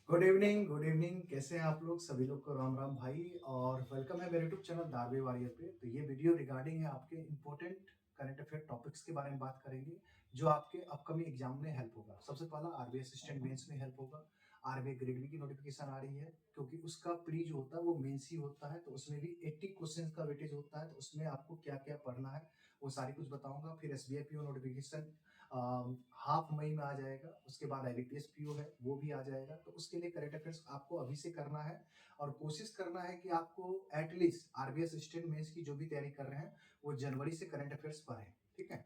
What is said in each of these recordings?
Good evening कैसे हैं आप लोग सभी लोग को राम राम भाई। और वेलकम है मेरे यूट्यूब चैनल दारवे वॉरियर पे। तो ये वीडियो रिगार्डिंग है आपके इम्पोर्टेंट करंट अफेयर टॉपिक्स के बारे में बात करेंगे जो आपके अपकमिंग एग्जाम में हेल्प होगा। सबसे पहला आरबीआई असिस्टेंट मेंस में हेल्प होगा। आरबीआई ग्रेड बी की नोटिफिकेशन आ रही है क्योंकि उसका प्री जो होता है वो मेंस ही होता है, तो उसमें भी 80 क्वेश्चंस का वेटेज होता है। तो उसमें आपको क्या क्या पढ़ना है वो सारी कुछ बताऊंगा। फिर एसबीआई पीओ नोटिफिकेशन हाफ मई में आ जाएगा। उसके बाद आईबीपीएस पीओ है वो भी आ जाएगा। तो उसके लिए करंट अफेयर्स आपको अभी से करना है और कोशिश करना है कि आपको एटलीस्ट आरबीआई असिस्टेंट मेंस की जो भी तैयारी कर रहे हैं वो जनवरी से करंट अफेयर्स पढ़ें, ठीक है।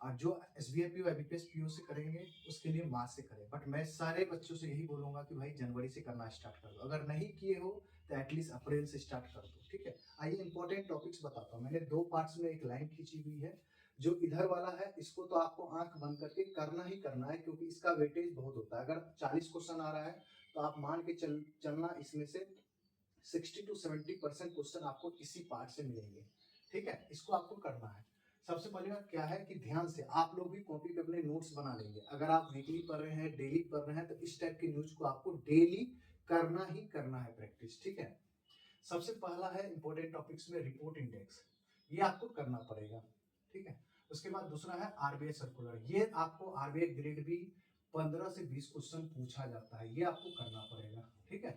और जो एसबीआई पीओ आईबीपीएस पीओ से करेंगे उसके लिए मार्च से करें, बट मैं सारे बच्चों से यही बोलूंगा कि भाई जनवरी से करना स्टार्ट कर दो। अगर नहीं किए हो तो एटलीस्ट अप्रैल से स्टार्ट कर दो, ठीक है। आइए इंपॉर्टेंट टॉपिक्स बताता हूँ। मैंने दो पार्ट्स में एक लाइन खींची हुई है। जो इधर वाला है इसको तो आपको आंख बंद करके करना ही करना है क्योंकि इसका वेटेज बहुत होता है। अगर 40 क्वेश्चन आ रहा है तो आप मान के चलना इसमें से 60 to 70% क्वेश्चन आपको इसी पार्ट से मिलेंगे, ठीक है। इसको आपको करना है। सबसे पहले बात क्या है कि ध्यान से आप लोग भी कॉपी पे अपने नोट्स बना लेंगे। अगर आप वीकली पढ़ रहे हैं, डेली पढ़ रहे हैं, तो इस टाइप की न्यूज को आपको डेली करना ही करना है प्रैक्टिस, ठीक है। सबसे पहला है इंपॉर्टेंट टॉपिक्स में रिपोर्ट इंडेक्स, ये आपको करना पड़ेगा, ठीक है। उसके बाद दूसरा है आरबीआई सर्कुलर, ये आपको आरबीआई ग्रेड बी 15 से 20 क्वेश्चन पूछा जाता है, ये आपको करना पड़ेगा, ठीक है।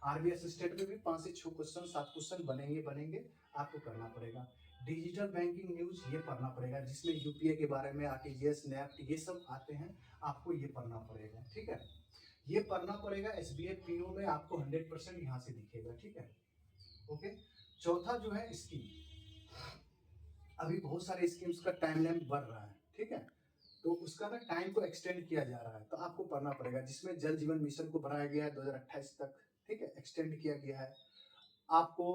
आरबीआई असिस्टेंट में भी 5 से 6 क्वेश्चन 7 क्वेश्चन बनेंगे, आपको करना पड़ेगा। डिजिटल बैंकिंग न्यूज ये पढ़ना पड़ेगा जिसमें यूपीआई के बारे में, आरटीजीएस, नेफ्ट ये सब आते हैं, आपको ये पढ़ना पड़ेगा, ठीक है। ये पढ़ना पड़ेगा। एसबीआई पीओ में आपको 100% यहाँ से दिखेगा, ठीक है। ओके। चौथा जो है स्कीम, अभी बहुत सारे स्कीम्स का टाइम लाइन बढ़ रहा है, ठीक है। तो उसका ना टाइम को एक्सटेंड किया जा रहा है, तो आपको पढ़ना पड़ेगा। जिसमें जल जीवन मिशन को बढ़ाया गया है 2028 तक, ठीक है, एक्सटेंड किया गया है। आपको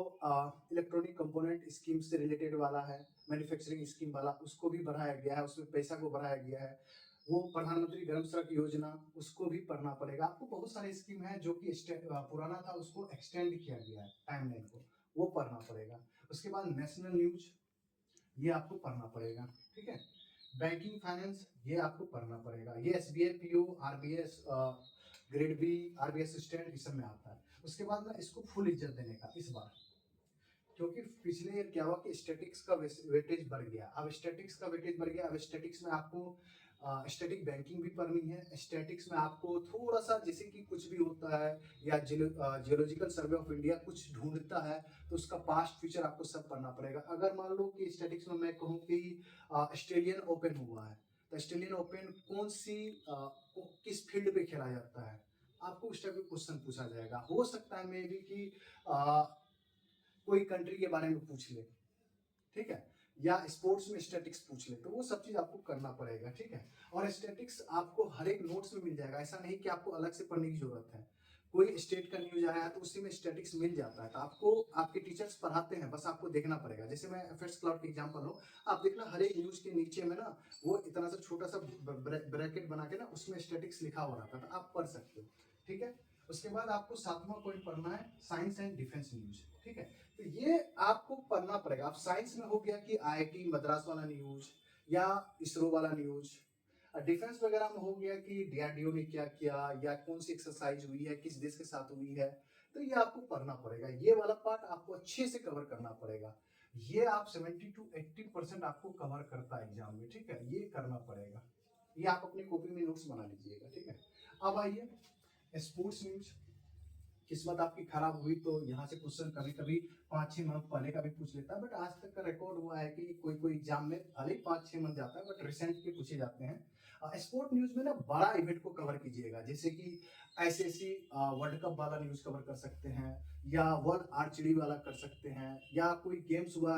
इलेक्ट्रॉनिक कंपोनेंट स्कीम से रिलेटेड वाला है, मैन्युफैक्चरिंग स्कीम वाला उसको भी बढ़ाया गया है, उसमें पैसा को बढ़ाया गया है। वो प्रधानमंत्री ग्राम सड़क योजना उसको भी पढ़ना पड़ेगा आपको। बहुत सारे स्कीम है जो कि पुराना था उसको एक्सटेंड किया गया है टाइमलाइन को, वो पढ़ना पड़ेगा। उसके बाद नेशनल न्यूज ये आपको पढ़ना पड़ेगा, ठीक है। बैंकिंग फाइनेंस ये आपको पढ़ना पड़ेगा। ये SBI PO, RBS grade B, RBI assistant इस सब में आता है। उसके बाद ना इसको फुल इज्जत देने का इस बार, क्योंकि पिछले ईयर क्या हुआ कि स्टैटिक्स का वेटेज बढ़ गया। अब स्टैटिक्स का वेटेज बढ़ गया। अब स्टैटिक्स में आपको स्टैटिक बैंकिंग भी पढ़नी है। स्टैटिक्स में आपको थोड़ा सा जैसे कि कुछ भी होता है या जियोलॉजिकल सर्वे ऑफ इंडिया कुछ ढूंढता है तो उसका पास्ट फ्यूचर आपको सब पढ़ना पड़ेगा। अगर मान लो कि स्टैटिक्स में मैं कहूँ कि ऑस्ट्रेलियन ओपन हुआ है तो ऑस्ट्रेलियन ओपन कौन सी किस फील्ड पे खेला जाता है, आपको उस टाइप का क्वेश्चन पूछा जाएगा। हो सकता है मे बी कि कोई कंट्री के बारे में पूछ ले, ठीक है, या स्पोर्ट्स में स्टैटिक्स पूछ ले, तो वो सब चीज आपको करना पड़ेगा, ठीक है। और स्टैटिक्स आपको हर एक नोट्स में मिल जाएगा, ऐसा नहीं कि आपको अलग से पढ़ने की जरूरत है। कोई स्टेट का न्यूज आया है तो उसी में स्टैटिक्स मिल जाता है, तो आपको आपके टीचर्स पढ़ाते हैं, बस आपको देखना पड़ेगा। जैसे मैं एफएस क्लाउड की एग्जांपल हो, आप देखना हर एक न्यूज के नीचे में ना वो इतना सा छोटा सा ब्रैकेट बना के ना उसमें स्टैटिक्स लिखा हुआ रहता है, तो आप पढ़ सकते हो, ठीक है। उसके बाद आपको 7वां पॉइंट पढ़ना है साइंस एंड डिफेंस न्यूज, ठीक है। तो ये आपको पढ़ना पड़ेगा। अब साइंस में हो गया कि आईआईटी मद्रास वाला न्यूज या इसरो वाला न्यूज। डिफेंस वगैरह में हो गया कि डीआरडीओ ने क्या किया या कौन सी एक्सरसाइज हुई है, किस देश के साथ हुई है, तो ये आपको पढ़ना पड़ेगा। ये वाला पार्ट आपको अच्छे से कवर करना पड़ेगा। ये आप 70 to 80% आपको कवर करता है एग्जाम में, ठीक है, ये करना पड़ेगा। ये आप अपनी कॉपी में नोट्स बना लीजिएगा, ठीक है। अब आइए स्पोर्ट्स न्यूज। किस्मत आपकी खराब हुई तो यहाँ से क्वेश्चन कभी कभी 5-6 मंथ पहले का भी पूछ लेता है, बट आज तक का रिकॉर्ड हुआ है कि कोई कोई एग्जाम में भले ही 5-6 मंथ जाता है बट रिसेंट के पूछे जाते हैं। स्पोर्ट न्यूज में ना बड़ा इवेंट को कवर कीजिएगा, जैसे कि आईसीसी वर्ल्ड कप वाला न्यूज कवर कर सकते हैं, या वर्ल्ड आर्चरी वाला कर सकते हैं, या कोई गेम्स हुआ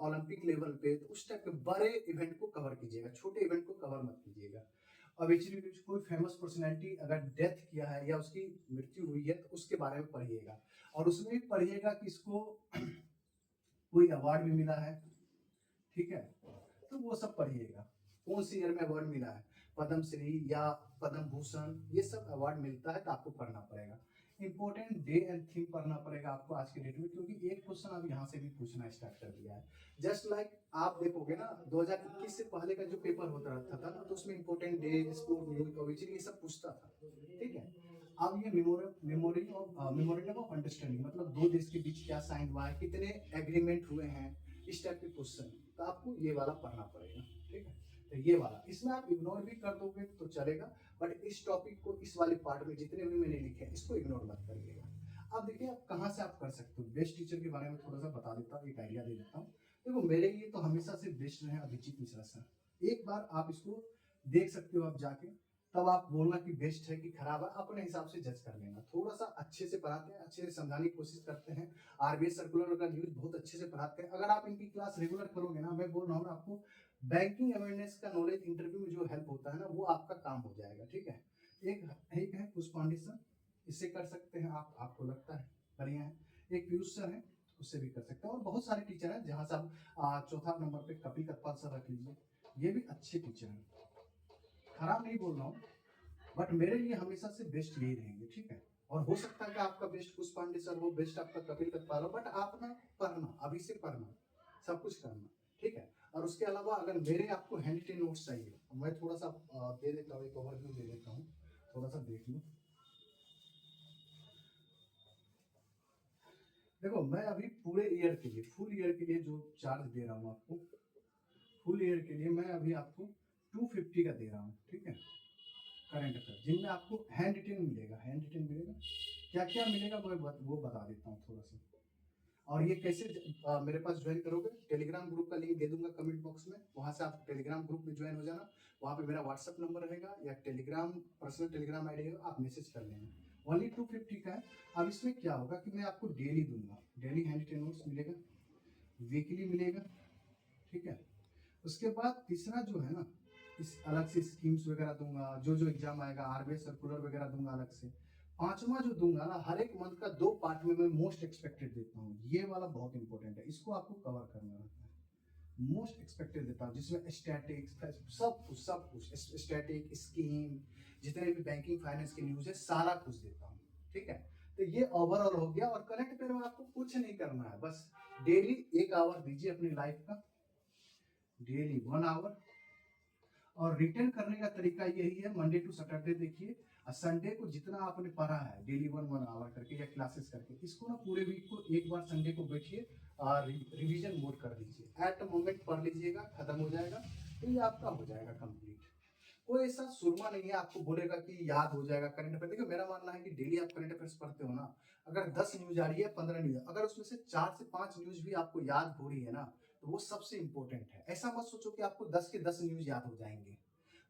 ओलंपिक लेवल पे, तो उस टाइप के बड़े इवेंट को कवर कीजिएगा, छोटे इवेंट को कवर मत कीजिएगा। अब एक्चुअली कोई फेमस पर्सनैलिटी अगर डेथ किया है या उसकी मृत्यु हुई है तो उसके बारे में पढ़िएगा, और उसमें भी पढ़िएगा कि इसको कोई अवार्ड भी मिला है, ठीक है, तो वो सब पढ़िएगा। कौन सी ईयर में अवार्ड मिला है, पद्म श्री या पद्म भूषण, ये सब अवार्ड मिलता है तो आपको पढ़ना पड़ेगा। इंपॉर्टेंट डे एंड थीम पढ़ना पड़ेगा आपको आज के डेट में, क्योंकि एक क्वेश्चन अब यहाँ से भी पूछना स्टार्ट कर दिया है। जस्ट लाइक आप देखोगे ना 2021 से पहले का जो पेपर होता रहता था ना, तो उसमें important day, sport news, obviously ये सब पूछता था, ठीक है। अब ये मेमोरेंडम ऑफ अंडरस्टैंडिंग मतलब दो देश के बीच क्या साइन हुआ है, कितने एग्रीमेंट हुए हैं, इस टाइप के क्वेश्चन, तो आपको ये वाला पढ़ना पड़ेगा, ठीक है। तो ये वाला इसमें आप इग्नोर भी कर दोगे तो चलेगा, बट इस टॉपिक को इस वाले पार्ट में जितने भी मैंने लिखे हैं इसको इग्नोर मत करिएगा। अब देखिए आप कहाँ से आप कर सकते हो। बेस्ट टीचर के बारे में थोड़ा सा बता देता हूँ, एक आइडिया दे देता हूँ। देखो मेरे लिए तो हमेशा से बेस्ट रहे अभिजीत मिश्रा सर। एक बार आप इसको देख सकते हो आप जाके, तब आप बोलना कि बेस्ट है कि खराब है, अपने हिसाब से जज कर लेना। थोड़ा सा अच्छे से पढ़ाते हैं, अच्छे से समझाने की कोशिश करते हैं। आरबीएस सर्कुलर का न्यूज बहुत अच्छे से पढ़ाते हैं। अगर आप इनकी क्लास रेगुलर करोगे ना, मैं बोल रहा हूँ ना आपको, बैंकिंग अवेयरनेस का नॉलेज इंटरव्यू में जो हेल्प होता है ना, वो आपका काम हो जाएगा, ठीक है। एक है पुष्पांडे सर, इससे कर सकते हैं आप, आपको लगता है बढ़िया है। एक पीयूष सर है, उससे भी कर सकते हैं। और बहुत सारे टीचर हैं, जहाँ से आप चौथा नंबर पे कपिल कत्पाल सर रख लीजिए, ये भी अच्छे टीचर हैं, खराब नहीं बोल रहा हूँ, बट मेरे लिए हमेशा से बेस्ट यही रहेंगे, ठीक है। और हो सकता है कि आपका बेस्ट पुष्पांडे सर हो, बेस्ट आपका कपिल कत्पाल हो, बट आप ना पढ़ना, अभी से पढ़ना, सब कुछ करना, ठीक है। और उसके अलावा अगर मेरे आपको हैंड रिटन नोट्स चाहिए, मैं थोड़ा सा दे देता हूँ, एक ओवरव्यू दे देता हूँ, थोड़ा सा देख लो। देखो मैं अभी पूरे ईयर के लिए, फुल ईयर के लिए जो चार्ज दे रहा हूँ आपको, फुल ईयर के लिए मैं अभी आपको 250 का दे रहा हूँ, ठीक है। करंट अफेयर जिनमें आपको हैंड रिटन मिलेगा, हैंड रिटन मिलेगा, क्या क्या मिलेगा वो बता देता हूँ थोड़ा सा। और ये कैसे मेरे पास ज्वाइन करोगे, टेलीग्राम ग्रुप का लिंक दे दूंगा कमेंट बॉक्स में, वहां से आप टेलीग्राम ग्रुप में ज्वाइन हो जाना। वहाँ पे मेरा व्हाट्सअप नंबर रहेगा या टेलीग्राम पर्सनल टेलीग्राम आईडी होगा, आप मैसेज कर लेना। ओनली 250 का है। अब इसमें क्या होगा कि मैं आपको डेली दूंगा, डेली हैंड रिटन नोट्स मिलेगा, वीकली मिलेगा, ठीक है। उसके बाद तीसरा जो है ना, इस अलग से स्कीम्स वगैरह दूंगा, जो एग्जाम आएगा आरबीआई सर्कुलर वगैरह दूंगा अलग से। पांचवा जो दूंगा ना, हर एक मंथ का 2 पार्ट में मैं मोस्ट एक्सपेक्टेड देता हूँ, ये वाला बहुत इंपॉर्टेंट है, इसको आपको कवर करना रहता है। मोस्ट एक्सपेक्टेड देता हूँ जिसमें स्टैटिक्स सब कुछ स्टैटिक स्कीम, जितने भी बैंकिंग फाइनेंस की न्यूज है सारा कुछ देता हूँ, ठीक है। तो ये ओवरऑल हो गया। और करंट अफेयर में आपको कुछ नहीं करना है, बस डेली 1 आवर दीजिए अपनी लाइफ का, डेली 1 आवर। और रिटर्न करने का तरीका यही है, मंडे टू सैटरडे देखिए, और संडे को जितना आपने पढ़ा है डेली 1 आवर करके या क्लासेस करके, इसको ना पूरे वीक को एक बार संडे को बैठिए और रिवीजन मोड कर लीजिए, एट मोमेंट पढ़ लीजिएगा, खत्म हो जाएगा, तो ये आपका हो जाएगा कंप्लीट। कोई ऐसा सुरमा नहीं है आपको बोलेगा कि याद हो जाएगा करंट अफेयर। देखिए मेरा मानना है कि डेली आप करंट अफेयर्स पढ़ते हो ना, अगर 10 न्यूज आ रही है, 15 न्यूज, अगर उसमें से 4 से 5 न्यूज भी आपको याद हो रही है ना, तो वो सबसे इंपॉर्टेंट है। ऐसा मत सोचो कि आपको 10 के 10 न्यूज याद हो जाएंगे,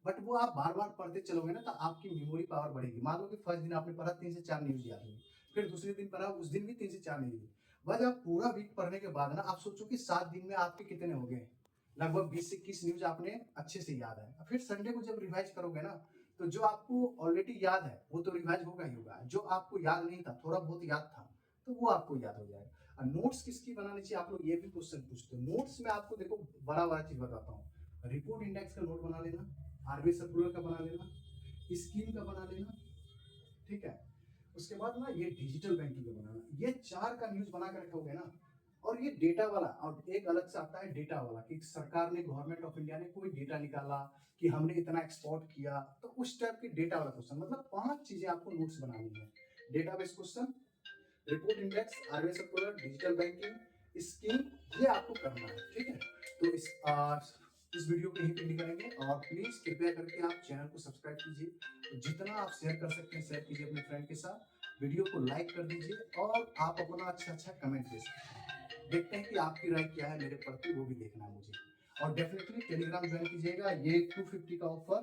बट वो आप बार बार पढ़ते चलोगे ना, तो आपकी मेमोरी पावर बढ़ेगी। मान लो कि फर्स्ट दिन आपने पढ़ा 3 से 4 न्यूज याद हुई, फिर दूसरे दिन पढ़ा, उस दिन भी 3 से 4 न्यूज। बस आप पूरा वीक पढ़ने के बाद ना आप सोचो कि 7 दिन में आपके कितने हो गए, लगभग 20 से 21 न्यूज आपने अच्छे से याद है। फिर संडे को जब रिवाइज करोगे ना, तो जो आपको ऑलरेडी याद है वो तो रिवाइज होगा ही होगा, जो आपको याद नहीं था, थोड़ा बहुत याद था, तो वो आपको याद हो जाएगा। और नोट्स किसकी बनानी चाहिए, आप लोग ये भी क्वेश्चन पूछते हो। नोट्स में आपको देखो बड़ा बड़ा चीज बताता हूँ, रिपोर्ट इंडेक्स का नोट बना लेना, आरबीआई सर्कुलर का बना लेना, स्कीम का बना लेना, ठीक है। उसके बाद ना ये डिजिटल बैंकिंग का बनाना, ये 4 का न्यूज बना के रखोगे ना। और ये डेटा वाला, और एक अलग से आता है डेटा वाला, कि सरकार ने, गवर्नमेंट ऑफ इंडिया ने कोई डेटा निकाला कि हमने इतना एक्सपोर्ट किया, तो उस टाइप की डेटा वाला क्वेश्चन, मतलब 5 चीजें आपको नोट्स बनानी है। Database question, report index, RBI circular, digital banking, scheme, ये आपको करना है, ठीक है। तो इस वीडियो को यहीं पे एंड करेंगे, और प्लीज कृपया करके आप चैनल को सब्सक्राइब कीजिए, तो जितना आप शेयर कर सकते हैं शेयर कीजिए अपने फ्रेंड के साथ, वीडियो को लाइक कर दीजिए, और आप अपना अच्छा कमेंट दे सकते हैं। देखते हैं कि आपकी राय क्या है मेरे प्रति, वो भी देखना है मुझे। और डेफिनेटली टेलीग्राम ज्वाइन कीजिएगा, ये 250 का ऑफर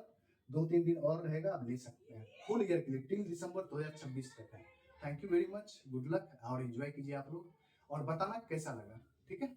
2-3 दिन और रहेगा, आप ले सकते हैं फुल ईयर के लिए, टिल दिसंबर 2026 तक है। Thank you very much, good luck, और एंजॉय कीजिए आप लोग, और बताना कैसा लगा, ठीक है।